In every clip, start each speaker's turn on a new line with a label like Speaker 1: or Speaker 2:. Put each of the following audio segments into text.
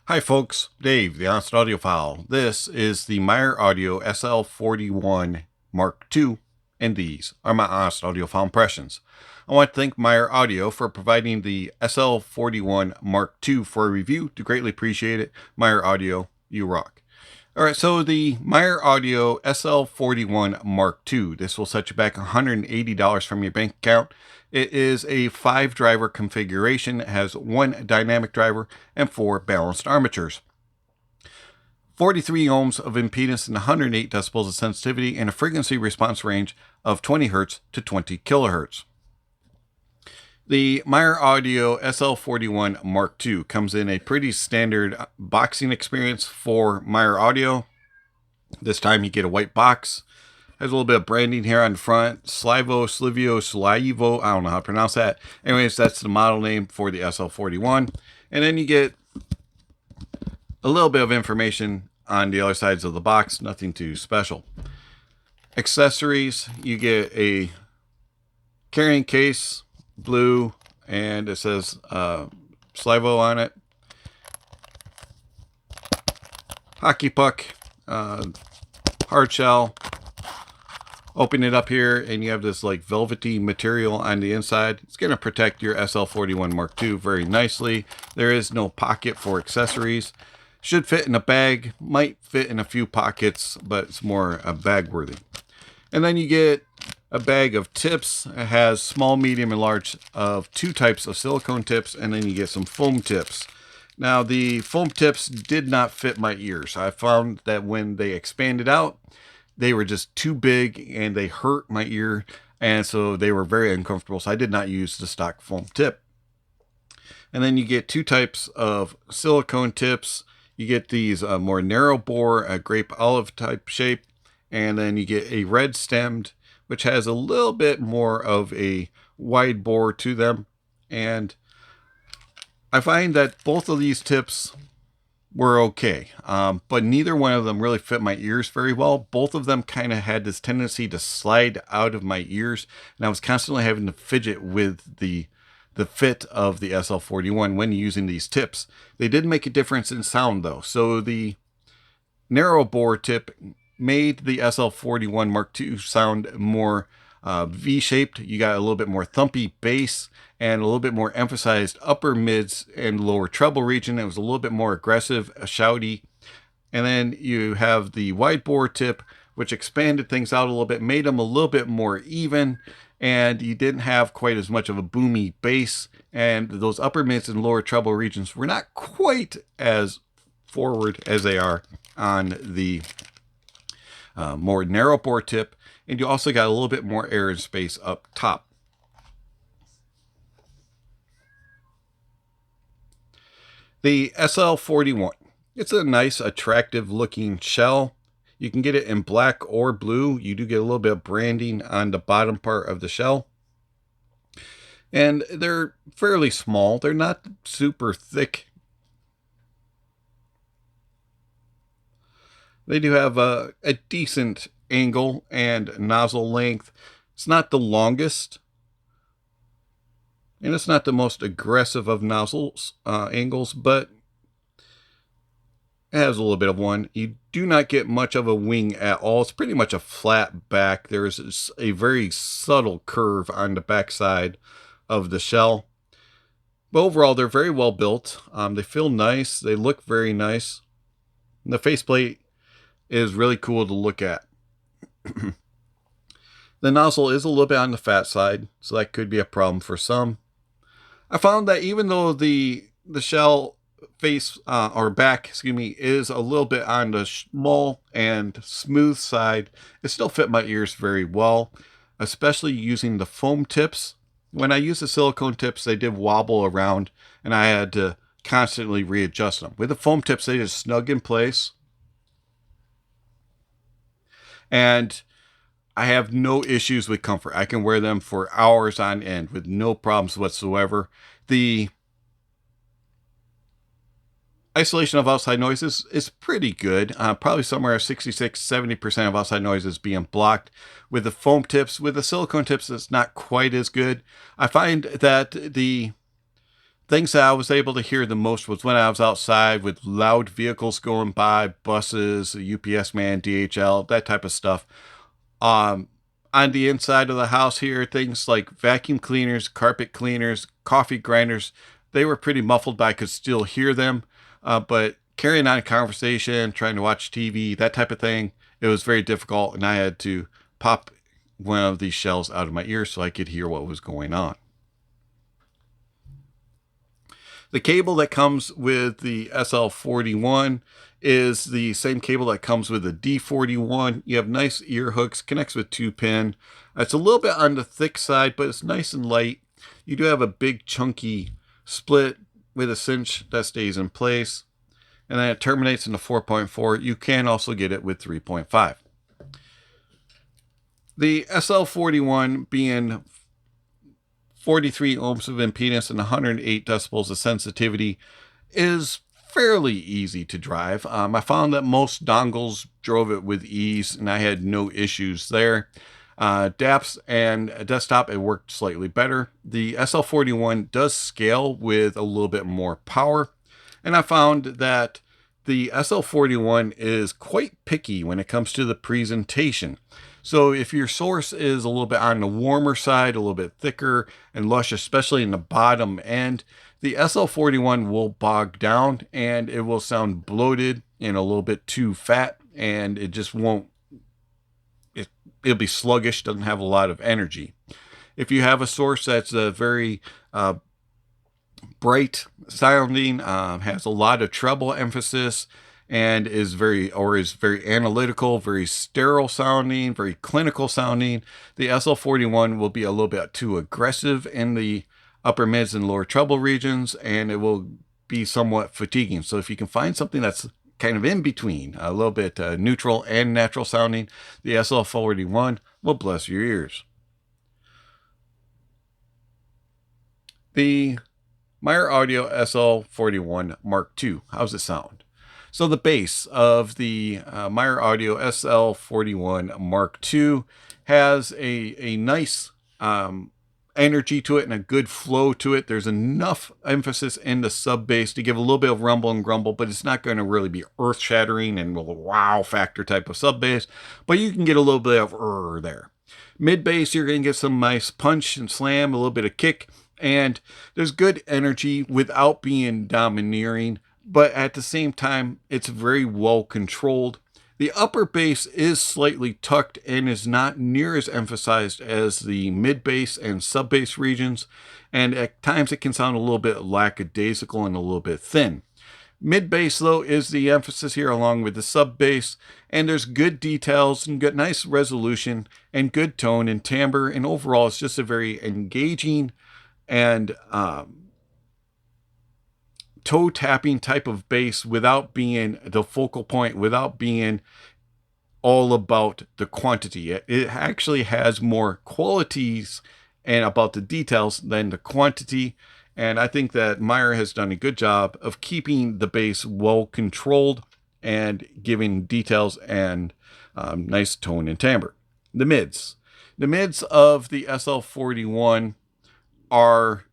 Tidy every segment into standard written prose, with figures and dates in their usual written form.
Speaker 1: Hi folks, Dave, the Honest Audiophile. This is the Myer Audio SL41 Mark II, and these are my Honest Audiophile impressions. I want to thank Myer Audio for providing the SL41 Mark II for a review. Do greatly appreciate it. Myer Audio, you rock. Alright, so the Myer Audio SL41 Mark II. This will set you back $180 from your bank account. It is a 5-driver configuration. It has 1 dynamic driver and 4 balanced armatures. 43 ohms of impedance and 108 decibels of sensitivity, and a frequency response range of 20 Hz to 20 kHz. The Myer Audio SL41 Mark II comes in a pretty standard boxing experience for Myer Audio. This time you get a white box. Has a little bit of branding here on the front. SLIIVO SL41. I don't know how to pronounce that. Anyways, that's the model name for the SL41. And then you get a little bit of information on the other sides of the box. Nothing too special. Accessories. You get a carrying case, blue, and it says SLIIVO on it. Hockey puck. Hard shell. Open it up here and you have this like velvety material on the inside. It's going to protect your SL41 Mark II very nicely. There is no pocket for accessories. Should fit in a bag, might fit in a few pockets, but it's more bag worthy. And then you get a bag of tips. It has small, medium, and large of 2 types of silicone tips, and then you get some foam tips. Now the foam tips did not fit my ears. I found that when they expanded out, they were just too big and they hurt my ear, and so they were very uncomfortable, so I did not use the stock foam tip. And then you get 2 types of silicone tips. You get these more narrow bore, a grape olive type shape, and then you get a red stemmed, which has a little bit more of a wide bore to them. And I find that both of these tips were okay, but neither one of them really fit my ears very well. Both of them kind of had this tendency to slide out of my ears, and I was constantly having to fidget with the fit of the SL41 when using these tips. They did make a difference in sound though. So the narrow bore tip made the SL41 Mark II sound more V-shaped. You got a little bit more thumpy bass and a little bit more emphasized upper mids and lower treble region. It was a little bit more aggressive, shouty. And then you have the wide bore tip, which expanded things out a little bit, made them a little bit more even, and you didn't have quite as much of a boomy bass, and those upper mids and lower treble regions were not quite as forward as they are on the more narrow bore tip. And you also got a little bit more air and space up top. The SL41, it's a nice, attractive looking shell. You can get it in black or blue. You do get a little bit of branding on the bottom part of the shell. And they're fairly small. They're not super thick. They do have a decent angle and nozzle length. It's not the longest, and it's not the most aggressive of nozzles angles, but it has a little bit of one. You do not get much of a wing at all. It's pretty much a flat back. There's a very subtle curve on the back side of the shell, but overall they're very well built. They feel nice. They look very nice. And the faceplate is really cool to look at. The nozzle is a little bit on the fat side, so that could be a problem for some. I found that even though the shell face or back, is a little bit on the small and smooth side, it still fit my ears very well, especially using the foam tips. When I used the silicone tips, they did wobble around, and I had to constantly readjust them. With the foam tips, they just snug in place. And I have no issues with comfort. I can wear them for hours on end with no problems whatsoever. The isolation of outside noises is pretty good. Probably somewhere 66-70% of outside noises being blocked. With the foam tips, with the silicone tips, it's not quite as good. I find that the Things that I was able to hear the most was when I was outside with loud vehicles going by, buses, a UPS man, DHL, that type of stuff. On the inside of the house here, things like vacuum cleaners, carpet cleaners, coffee grinders, they were pretty muffled, but I could still hear them. But carrying on a conversation, trying to watch TV, that type of thing, it was very difficult, and I had to pop one of these shells out of my ear so I could hear what was going on. The cable that comes with the SL41 is the same cable that comes with the D41. You have nice ear hooks, connects with 2-pin. It's a little bit on the thick side, but it's nice and light. You do have a big chunky split with a cinch that stays in place. And then it terminates in the 4.4. You can also get it with 3.5. The SL41 being 43 ohms of impedance and 108 decibels of sensitivity is fairly easy to drive. I found that most dongles drove it with ease, and I had no issues there. DAPs and desktop, it worked slightly better. The SL41 does scale with a little bit more power, and I found that the SL41 is quite picky when it comes to the presentation. So if your source is a little bit on the warmer side, a little bit thicker and lush, especially in the bottom end, the SL41 will bog down and it will sound bloated and a little bit too fat, and it just won't, it'll be sluggish, doesn't have a lot of energy. If you have a source that's a very bright sounding, has a lot of treble emphasis, and is very analytical, very sterile sounding, very clinical sounding, the SL41 will be a little bit too aggressive in the upper mids and lower treble regions, and it will be somewhat fatiguing. So if you can find something that's kind of in between, a little bit neutral and natural sounding, the SL41 will bless your ears. The Myer Audio SL41 Mark II, how's it sound? So the bass of the Myer Audio SL41 Mark II has a nice energy to it and a good flow to it. There's enough emphasis in the sub bass to give a little bit of rumble and grumble, but it's not going to really be earth shattering and wow factor type of sub bass, but you can get a little bit of there. Mid bass, you're going to get some nice punch and slam, a little bit of kick, and there's good energy without being domineering, but at the same time, it's very well controlled. The upper bass is slightly tucked and is not near as emphasized as the mid bass and sub bass regions, and at times it can sound a little bit lackadaisical and a little bit thin. Mid bass though is the emphasis here, along with the sub bass, and there's good details and good nice resolution and good tone and timbre, and overall it's just a very engaging and toe tapping type of bass without being the focal point, without being all about the quantity. It actually has more qualities and about the details than the quantity. And I think that Myer has done a good job of keeping the bass well controlled and giving details and nice tone and timbre. The mids of the SL41 are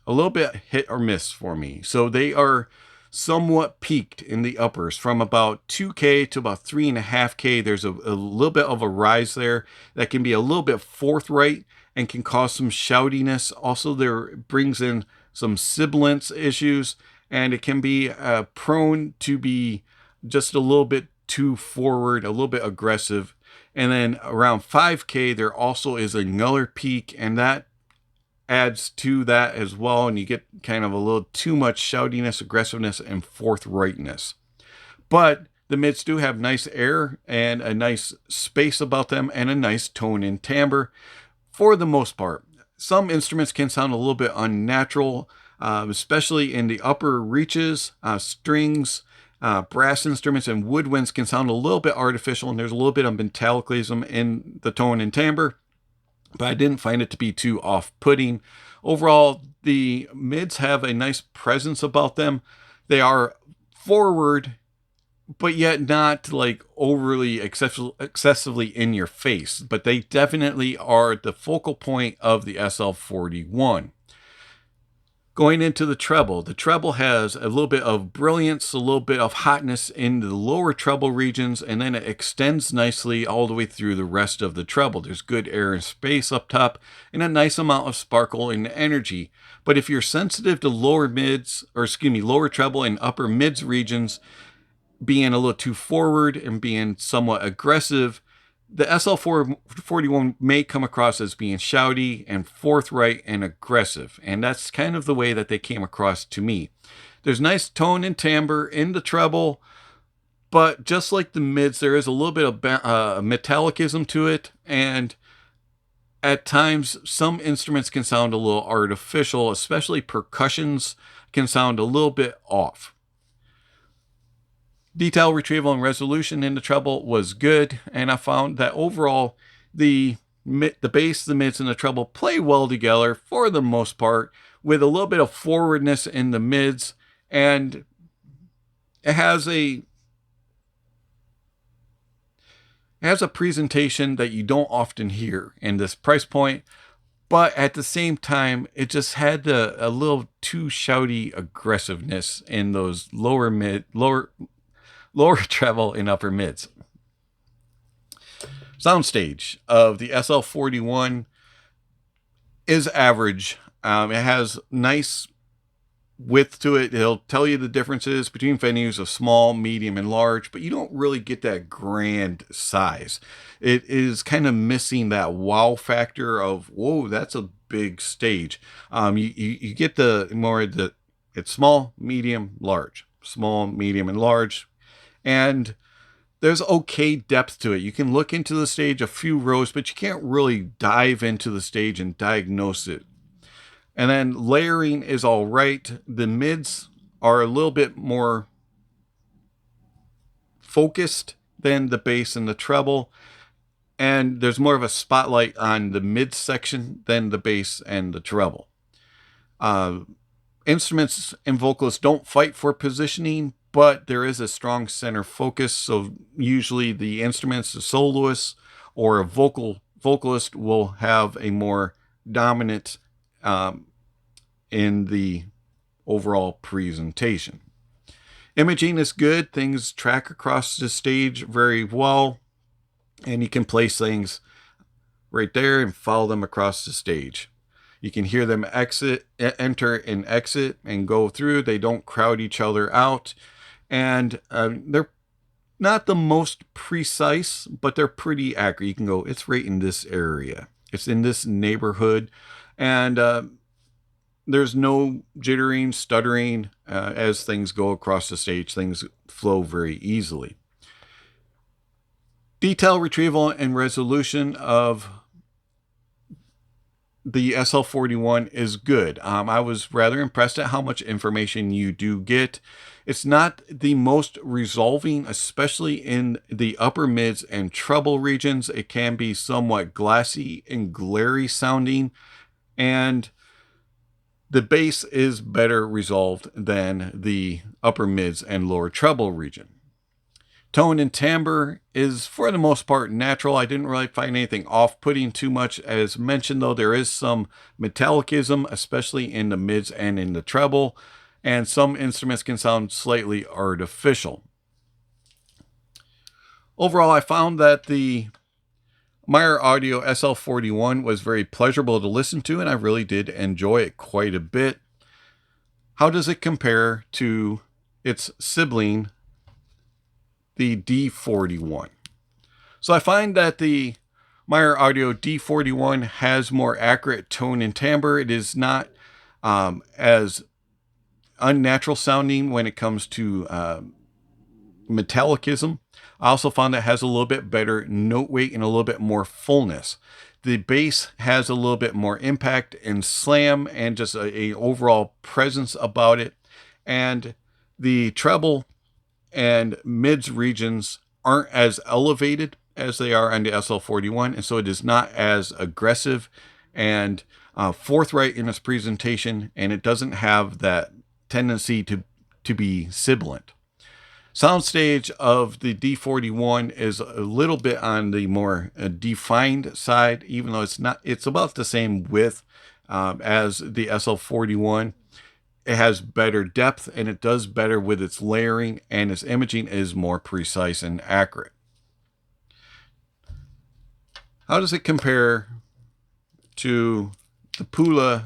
Speaker 1: a little bit hit or miss for me. So they are somewhat peaked in the uppers from about 2K to about 3.5K. There's a little bit of a rise there that can be a little bit forthright and can cause some shoutiness. Also, there brings in some sibilance issues, and it can be prone to be just a little bit too forward, a little bit aggressive. And then around 5K, there also is another peak, and that adds to that as well, and you get kind of a little too much shoutiness, aggressiveness, and forthrightness. But the mids do have nice air and a nice space about them and a nice tone and timbre for the most part. Some instruments can sound a little bit unnatural, especially in the upper reaches. Strings, brass instruments, and woodwinds can sound a little bit artificial, and there's a little bit of metallicalism in the tone and timbre, but I didn't find it to be too off-putting. Overall, the mids have a nice presence about them. They are forward, but yet not like overly excessively in your face. But they definitely are the focal point of the SL41. Going into the treble has a little bit of brilliance, a little bit of hotness in the lower treble regions, and then it extends nicely all the way through the rest of the treble. There's good air and space up top, and a nice amount of sparkle and energy. But if you're sensitive to lower treble and upper mids regions being a little too forward and being somewhat aggressive, the SL41 may come across as being shouty and forthright and aggressive, and that's kind of the way that they came across to me. There's nice tone and timbre in the treble, but just like the mids, there is a little bit of metallicism to it, and at times some instruments can sound a little artificial, especially percussions can sound a little bit off. Detail retrieval and resolution in the treble was good, and I found that overall the bass, the mids, and the treble play well together for the most part, with a little bit of forwardness in the mids, and it has a presentation that you don't often hear in this price point, but at the same time, it just had a little too shouty aggressiveness in those lower treble and upper mids. Soundstage of the SL41 is average. It has nice width to it. It'll tell you the differences between venues of small, medium, and large, but you don't really get that grand size. It is kind of missing that wow factor of, whoa, that's a big stage. You get it's small, medium, large. Small, medium, and large. And there's okay depth to it. You can look into the stage a few rows, but you can't really dive into the stage and diagnose it. And then layering is all right. The mids are a little bit more focused than the bass and the treble. And there's more of a spotlight on the mid section than the bass and the treble. Instruments and vocalists don't fight for positioning, but there is a strong center focus. So usually the instruments, the soloists, or a vocalist will have a more dominant in the overall presentation. Imaging is good. Things track across the stage very well, and you can place things right there and follow them across the stage. You can hear them enter and exit and go through. They don't crowd each other out. And they're not the most precise, but they're pretty accurate. You can go, it's right in this area. It's in this neighborhood. And there's no jittering, stuttering as things go across the stage. Things flow very easily. Detail retrieval and resolution of the SL41 is good. I was rather impressed at how much information you do get. It's not the most resolving, especially in the upper mids and treble regions. It can be somewhat glassy and glary sounding, and the bass is better resolved than the upper mids and lower treble region. Tone and timbre is, for the most part, natural. I didn't really find anything off-putting too much. As mentioned, though, there is some metallicism, especially in the mids and in the treble, and some instruments can sound slightly artificial. Overall, I found that the Myer Audio SL41 was very pleasurable to listen to, and I really did enjoy it quite a bit. How does it compare to its sibling, the D41? So I find that the Myer Audio D41 has more accurate tone and timbre. It is not as unnatural sounding when it comes to metallicism. I also found that it has a little bit better note weight and a little bit more fullness. The bass has a little bit more impact and slam and just a overall presence about it. And the treble and mids regions aren't as elevated as they are on the SL41, and so it is not as aggressive and forthright in its presentation, and it doesn't have that tendency to be sibilant. Soundstage of the D41 is a little bit on the more defined side, even though it's about the same width as the SL41. it has better depth, and it does better with its layering, and its imaging is more precise and accurate. How does it compare to the Pula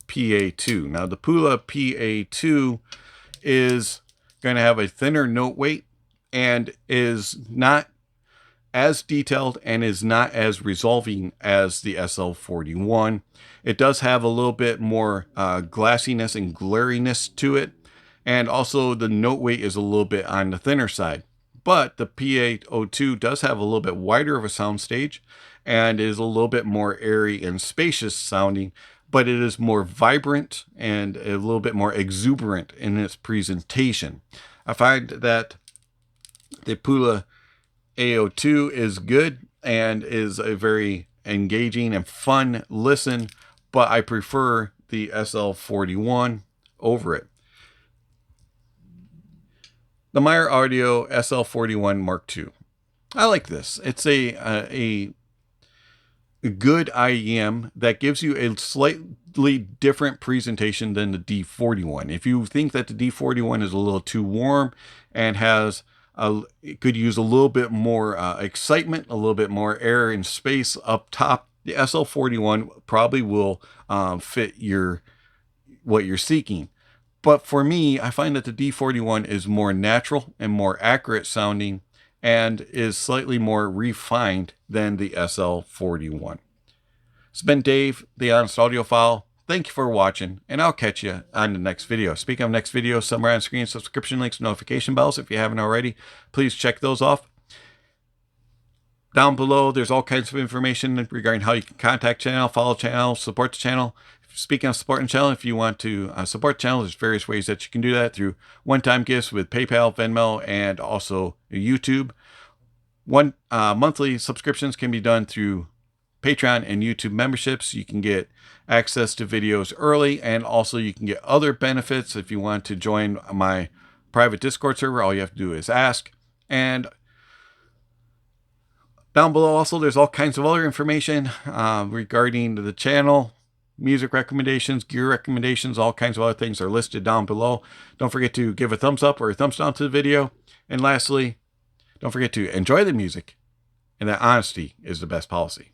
Speaker 1: PA02? Now, the Pula PA02 is going to have a thinner note weight and is not as detailed and is not as resolving as the SL41. It does have a little bit more glassiness and glariness to it, and also the note weight is a little bit on the thinner side. But the PA02 does have a little bit wider of a soundstage and is a little bit more airy and spacious sounding, but it is more vibrant and a little bit more exuberant in its presentation. I find that the Pula PA02 is good and is a very engaging and fun listen, but I prefer the SL41 over it. The Myer Audio SL41 Mark II. I like this. It's a good IEM that gives you a slightly different presentation than the D41. If you think that the D41 is a little too warm and it could use a little bit more excitement, a little bit more air and space up top, the SL41 probably will fit what you're seeking. But for me, I find that the D41 is more natural and more accurate sounding and is slightly more refined than the SL41. It's been Dave, the Honest Audiophile. Thank you for watching, and I'll catch you on the next video. Speaking of next video, somewhere on screen, subscription links, notification bells. If you haven't already, please check those off. Down below, there's all kinds of information regarding how you can contact channel, follow channel, support the channel. Speaking of supporting the channel, if you want to support the channel, there's various ways that you can do that through one-time gifts with PayPal, Venmo, and also YouTube. Monthly subscriptions can be done through Patreon and YouTube memberships. You can get access to videos early, and also you can get other benefits if you want to join my private Discord server. All you have to do is ask. And down below also, there's all kinds of other information regarding the channel. Music recommendations, gear recommendations, all kinds of other things are listed down below. Don't forget to give a thumbs up or a thumbs down to the video. And lastly, don't forget to enjoy the music, and that honesty is the best policy.